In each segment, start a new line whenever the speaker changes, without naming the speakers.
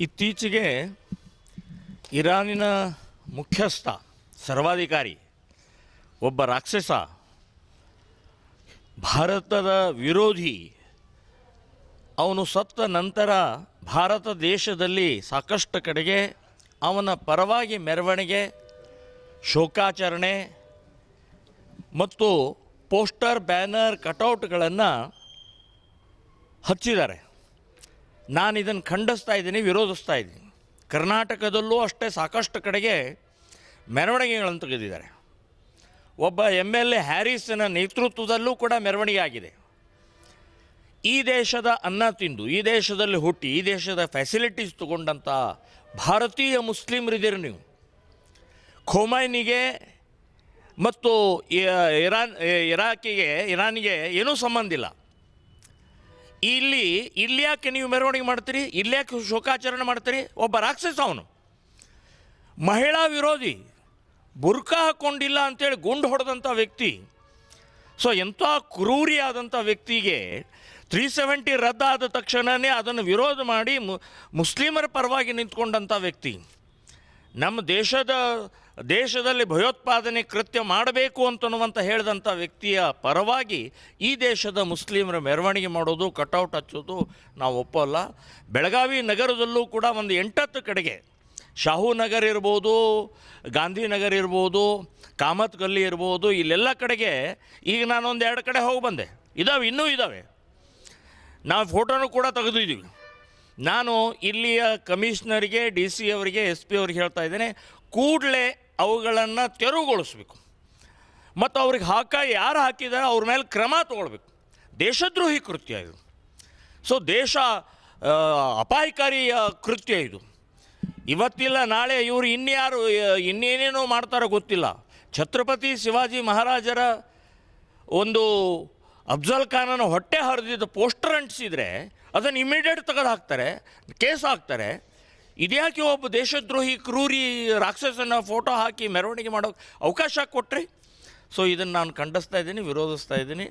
ಇತ್ತೀಚೆಗೆ ಇರಾನಿನ ಮುಖ್ಯಸ್ಥ ಸರ್ವಾಧಿಕಾರಿ ಒಬ್ಬ ರಾಕ್ಷಸ ಭಾರತದ ವಿರೋಧಿ ಅವನು ಸತ್ತ ನಂತರ ಭಾರತ ದೇಶದಲ್ಲಿ ಸಾಕಷ್ಟು ಕಡೆಗೆ ಅವನ ಪರವಾಗಿ ಮೆರವಣಿಗೆ, ಶೋಕಾಚರಣೆ ಮತ್ತು ಪೋಸ್ಟರ್, ಬ್ಯಾನರ್, ಕಟೌಟ್ಗಳನ್ನು ಹಚ್ಚಿದ್ದಾರೆ. ನಾನು ಇದನ್ನು ಖಂಡಿಸ್ತಾ ಇದ್ದೀನಿ, ವಿರೋಧಿಸ್ತಾ ಇದ್ದೀನಿ. ಕರ್ನಾಟಕದಲ್ಲೂ ಅಷ್ಟೇ ಸಾಕಷ್ಟು ಕಡೆಗೆ ಮೆರವಣಿಗೆಗಳನ್ನು ತೆಗೆದಿದ್ದಾರೆ. ಒಬ್ಬ MLA ಹ್ಯಾರಿಸನ ನೇತೃತ್ವದಲ್ಲೂ ಕೂಡ ಮೆರವಣಿಗೆ ಆಗಿದೆ. ಈ ದೇಶದ ಅನ್ನ ತಿಂದು, ಈ ದೇಶದಲ್ಲಿ ಹುಟ್ಟಿ, ಈ ದೇಶದ ಫೆಸಿಲಿಟೀಸ್ ತಗೊಂಡಂಥ ಭಾರತೀಯ ಮುಸ್ಲಿಮರಿದ್ದೀರಿ ನೀವು. ಖೊಮೈನಿಗೆ ಮತ್ತು ಇರಾನಿಗೆ ಏನೂ ಸಂಬಂಧ ಇಲ್ಲ. ಇಲ್ಲಿ ಯಾಕೆ ನೀವು ಮೆರವಣಿಗೆ ಮಾಡ್ತೀರಿ? ಇಲ್ಲಿ ಯಾಕೆ ಶೋಕಾಚರಣೆ ಮಾಡ್ತೀರಿ? ಒಬ್ಬ ರಾಕ್ಷಸ ಅವನು, ಮಹಿಳಾ ವಿರೋಧಿ, ಬುರ್ಕಾ ಹಾಕ್ಕೊಂಡಿಲ್ಲ ಅಂಥೇಳಿ ಗುಂಡು ಹೊಡೆದಂಥ ವ್ಯಕ್ತಿ. ಸೊ ಎಂಥ ಕ್ರೂರಿಯಾದಂಥ ವ್ಯಕ್ತಿಗೆ 370 ರದ್ದಾದ ತಕ್ಷಣವೇ ಅದನ್ನು ವಿರೋಧ ಮಾಡಿ ಮುಸ್ಲಿಮರ ಪರವಾಗಿ ನಿಂತ್ಕೊಂಡಂಥ ವ್ಯಕ್ತಿ. ನಮ್ಮ ದೇಶದಲ್ಲಿ ಭಯೋತ್ಪಾದನೆ ಕೃತ್ಯ ಮಾಡಬೇಕು ಅಂತನ್ನುವಂಥ ಹೇಳಿದಂಥ ವ್ಯಕ್ತಿಯ ಪರವಾಗಿ ಈ ದೇಶದ ಮುಸ್ಲಿಮರ ಮೆರವಣಿಗೆ ಮಾಡೋದು, ಕಟೌಟ್ ಹಚ್ಚೋದು ನಾವು ಒಪ್ಪಲ್ಲ. ಬೆಳಗಾವಿ ನಗರದಲ್ಲೂ ಕೂಡ ಒಂದು 8-10 ಕಡೆಗೆ, ಶಾಹು ನಗರ ಇರ್ಬೋದು, ಗಾಂಧಿನಗರ ಇರ್ಬೋದು, ಕಾಮತ್ ಗಲ್ಲಿ ಇರ್ಬೋದು, ಇಲ್ಲೆಲ್ಲ ಕಡೆಗೆ ಈಗ ನಾನೊಂದು 2 ಕಡೆ ಹೋಗಿ ಬಂದೆ. ಇನ್ನೂ ಇದ್ದಾವೆ. ನಾವು ಫೋಟೋನು ಕೂಡ ತೆಗೆದಿದ್ದೀವಿ. ನಾನು ಇಲ್ಲಿಯ ಕಮಿಷನರಿಗೆ, DC ಅವರಿಗೆ, SP ಅವ್ರಿಗೆ ಹೇಳ್ತಾ ಇದ್ದೇನೆ, ಕೂಡಲೇ ಅವುಗಳನ್ನು ತೆರವುಗೊಳಿಸ್ಬೇಕು ಮತ್ತು ಅವ್ರಿಗೆ ಯಾರು ಹಾಕಿದ್ದಾರೆ ಅವ್ರ ಮೇಲೆ ಕ್ರಮ ತಗೊಳ್ಬೇಕು. ದೇಶದ್ರೋಹಿ ಕೃತ್ಯ ಇದು. ಸೊ ಅಪಾಯಕಾರಿ ಕೃತ್ಯ ಇದು. ಇವತ್ತಿಲ್ಲ ನಾಳೆ ಇವರು ಇನ್ನೇನೇನೋ ಮಾಡ್ತಾರೋ ಗೊತ್ತಿಲ್ಲ. ಛತ್ರಪತಿ ಶಿವಾಜಿ ಮಹಾರಾಜರ ಒಂದು ಅಫ್ಜಲ್ ಖಾನನ ಹೊಟ್ಟೆ ಹರಿದಿದ್ದ ಪೋಸ್ಟರ್ ಅಂಟಿಸಿದರೆ ಅದನ್ನು ಇಮಿಡಿಯೇಟ್ ತೆಗೆದು ಹಾಕ್ತಾರೆ, ಕೇಸ್ ಹಾಕ್ತಾರೆ. ಇದ್ಯಾಕೆ ಒಬ್ಬ ದೇಶದ್ರೋಹಿ ಕ್ರೂರಿ ರಾಕ್ಷಸನ ಫೋಟೋ ಹಾಕಿ ಮೆರವಣಿಗೆ ಮಾಡೋಕ್ಕೆ ಅವಕಾಶ ಕೊಟ್ಟರೆ? ಸೊ ಇದನ್ನು ನಾನು ಖಂಡಿಸ್ತಾ ಇದ್ದೀನಿ, ವಿರೋಧಿಸ್ತಾ ಇದ್ದೀನಿ.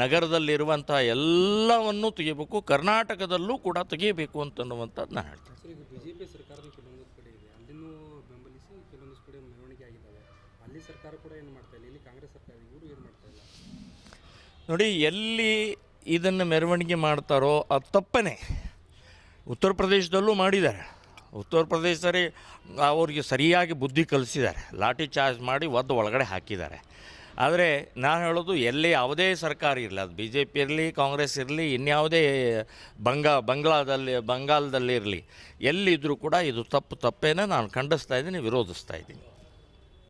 ನಗರದಲ್ಲಿರುವಂಥ ಎಲ್ಲವನ್ನೂ ತೆಗಿಬೇಕು, ಕರ್ನಾಟಕದಲ್ಲೂ ಕೂಡ ತೆಗಿಬೇಕು ಅಂತನ್ನುವಂಥದ್ದು ನಾನು ಹೇಳ್ತೀನಿ.
BJP ಸರ್ಕಾರದ ಕೆಲವೊಂದು ಕಡೆ ಇದೆ, ಅಲ್ಲಿನೂ ಬೆಂಬಲಿಸಿ ಕೆಲವೊಂದು ಕಡೆ ಮೆರವಣಿಗೆ ಆಗಿದ್ದಾವೆ. ಅಲ್ಲಿ ಸರ್ಕಾರ ಕೂಡ ಏನು ಮಾಡ್ತಾ ಇಲ್ಲ, ಇಲ್ಲಿ ಕಾಂಗ್ರೆಸ್ ಸರ್ಕಾರ ಇವರು ಏನು ಮಾಡ್ತಾ ಇಲ್ಲ.
ನೋಡಿ, ಎಲ್ಲಿ ಇದನ್ನು ಮೆರವಣಿಗೆ ಮಾಡ್ತಾರೋ ಅದು ತಪ್ಪನೇ. ಉತ್ತರ ಪ್ರದೇಶದಲ್ಲೂ ಮಾಡಿದ್ದಾರೆ. ಉತ್ತರ ಪ್ರದೇಶದಲ್ಲಿ ಅವ್ರಿಗೆ ಸರಿಯಾಗಿ ಬುದ್ಧಿ ಕಲಿಸಿದ್ದಾರೆ, ಲಾಠಿ ಚಾರ್ಜ್ ಮಾಡಿ ಒಳಗಡೆ ಹಾಕಿದ್ದಾರೆ. ಆದರೆ ನಾನು ಹೇಳೋದು, ಎಲ್ಲಿ ಯಾವುದೇ ಸರ್ಕಾರ ಇರಲಿ, ಅದು BJP ಇರಲಿ, ಕಾಂಗ್ರೆಸ್ ಇರಲಿ, ಇನ್ಯಾವುದೇ ಬಂಗಾಲದಲ್ಲಿ ಇರಲಿ, ಎಲ್ಲಿದ್ದರೂ ಕೂಡ ಇದು ತಪ್ಪೇನ ನಾನು ಖಂಡಿಸ್ತಾ ಇದ್ದೀನಿ, ವಿರೋಧಿಸ್ತಾ ಇದ್ದೀನಿ.